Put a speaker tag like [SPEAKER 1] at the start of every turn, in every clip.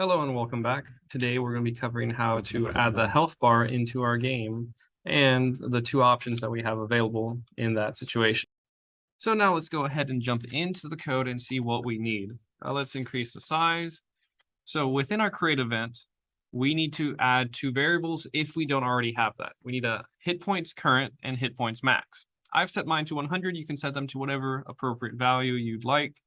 [SPEAKER 1] Hello and welcome back. Today we're going to be covering how to add the health bar into our game and the two options that we have available in that situation. So now let's go ahead and jump into the code and see what we need. Let's increase the size. So within our create event, we need to add two variables if we don't already have that. We need a hit points current and hit points max. I've set mine to 100. You can set them to whatever appropriate value you'd like.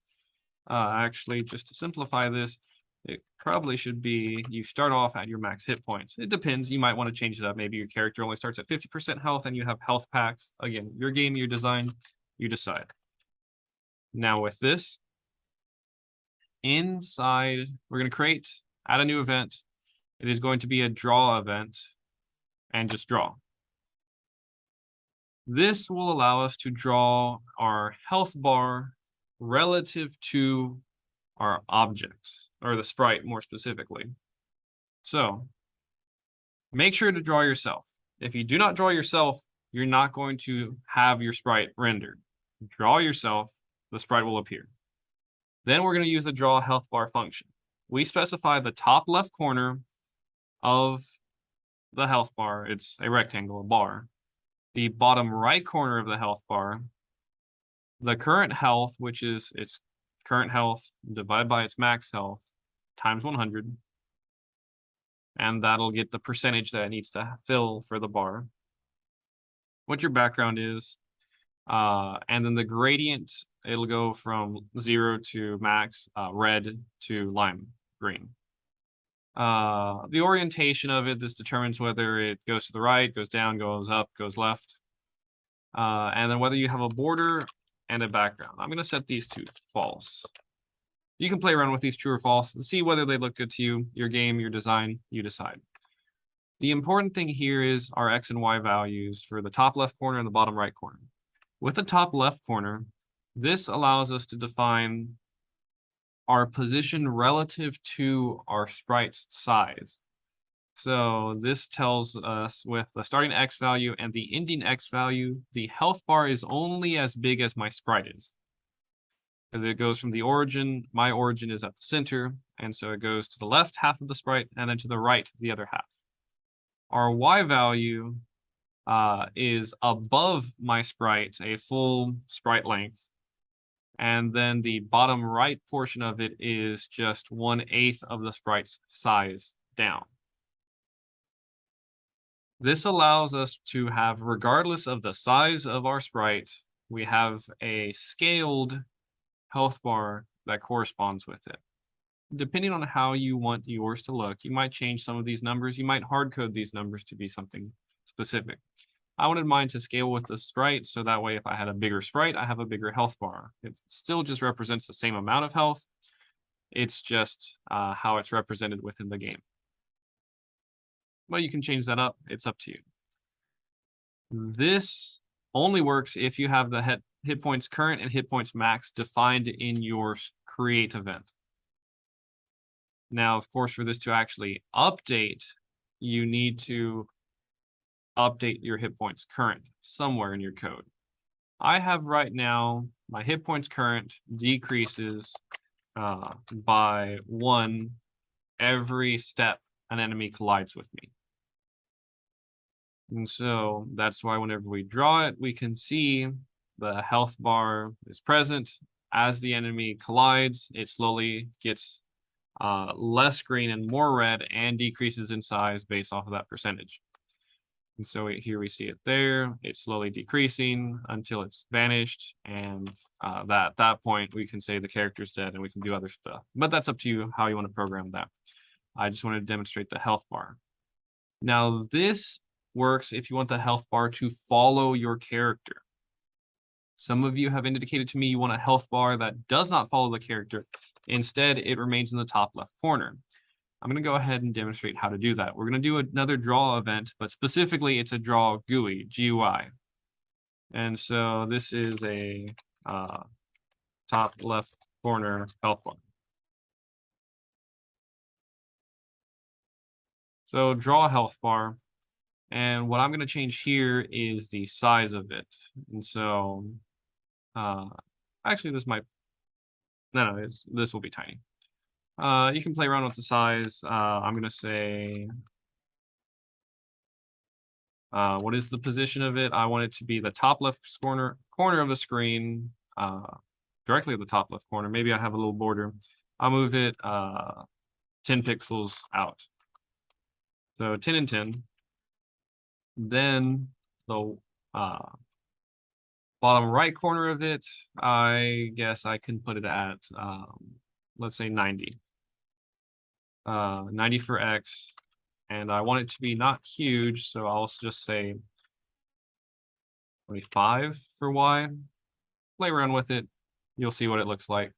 [SPEAKER 1] Actually, just to simplify this, it probably should be you start off at your max hit points. It depends. You might want to change it up. Maybe your character only starts at 50% health and you have health packs. Again, your game, your design, you decide. Now with this, inside, we're going to add a new event. It is going to be a draw event and just draw. This will allow us to draw our health bar relative to our objects, or the sprite more specifically. So make sure to draw yourself. If you do not draw yourself, you're not going to have your sprite rendered. Draw yourself, the sprite will appear. Then we're going to use the draw health bar function. We specify the top left corner of the health bar. It's a rectangle, a bar. The bottom right corner of the health bar, the current health, which is its current health divided by its max health times 100. And that'll get the percentage that it needs to fill for the bar. What your background is. And then the gradient, it'll go from 0 to max, red to lime green. The orientation of it, this determines whether it goes to the right, goes down, goes up, goes left. And then whether you have a border and a background. I'm going to set these to false. You can play around with these true or false and see whether they look good to you, your game, your design, you decide. The important thing here is our X and Y values for the top left corner and the bottom right corner. With the top left corner, this allows us to define our position relative to our sprite's size. So this tells us with the starting X value and the ending X value, the health bar is only as big as my sprite is. Because it goes from the origin, my origin is at the center, and so it goes to the left half of the sprite and then to the right, the other half. Our Y value is above my sprite, a full sprite length. And then the bottom right portion of it is just 1/8 of the sprite's size down. This allows us to have, regardless of the size of our sprite, we have a scaled health bar that corresponds with it. Depending on how you want yours to look, you might change some of these numbers. You might hard code these numbers to be something specific. I wanted mine to scale with the sprite, so that way if I had a bigger sprite, I have a bigger health bar. It still just represents the same amount of health. It's just how it's represented within the game. But you can change that up. It's up to you. This only works if you have the hit points current and hit points max defined in your create event. Now, of course, for this to actually update, you need to update your hit points current somewhere in your code. I have right now, my hit points current decreases by 1 every step an enemy collides with me. And so that's why whenever we draw it, we can see the health bar is present. As the enemy collides, it slowly gets less green and more red and decreases in size based off of that percentage. And so here we see it there. It's slowly decreasing until it's vanished. And at that point, we can say the character's dead and we can do other stuff. But that's up to you how you want to program that. I just wanted to demonstrate the health bar. Now, this works if you want the health bar to follow your character. Some of you have indicated to me you want a health bar that does not follow the character. Instead, it remains in the top left corner. I'm going to go ahead and demonstrate how to do that. We're going to do another draw event, but specifically it's a draw GUI, GUI. And so this is a top left corner health bar. So draw health bar. And what I'm going to change here is the size of it. And so actually this might, no, this will be tiny. You can play around with the size. I'm gonna say, what is the position of it? I want it to be the top left corner of the screen, directly at the top left corner. Maybe I have a little border. I'll move it 10 pixels out. So 10 and 10. Then the bottom right corner of it, I guess I can put it at let's say 90. 90 for X, and I want it to be not huge, so I'll just say 25 for Y. Play around with it, you'll see what it looks like.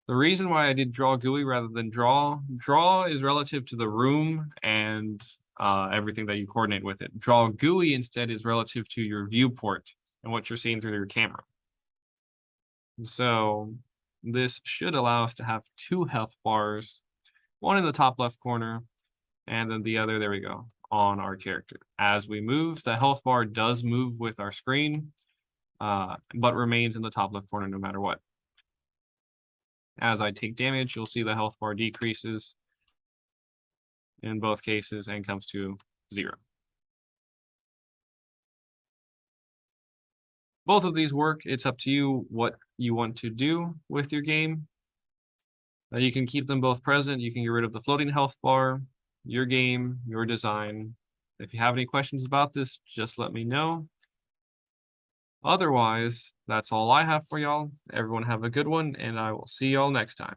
[SPEAKER 1] The reason why I did draw GUI rather than draw is relative to the room and everything that you coordinate with it. Draw GUI instead is relative to your viewport and what you're seeing through your camera. So this should allow us to have 2 health bars, one in the top left corner, and then the other, there we go, on our character. As we move, the health bar does move with our screen, but remains in the top left corner no matter what. As I take damage, you'll see the health bar decreases in both cases and comes to 0. Both of these work. It's up to you what you want to do with your game. You can keep them both present. You can get rid of the floating health bar, your game, your design. If you have any questions about this, just let me know. Otherwise, that's all I have for y'all. Everyone have a good one, and I will see y'all next time.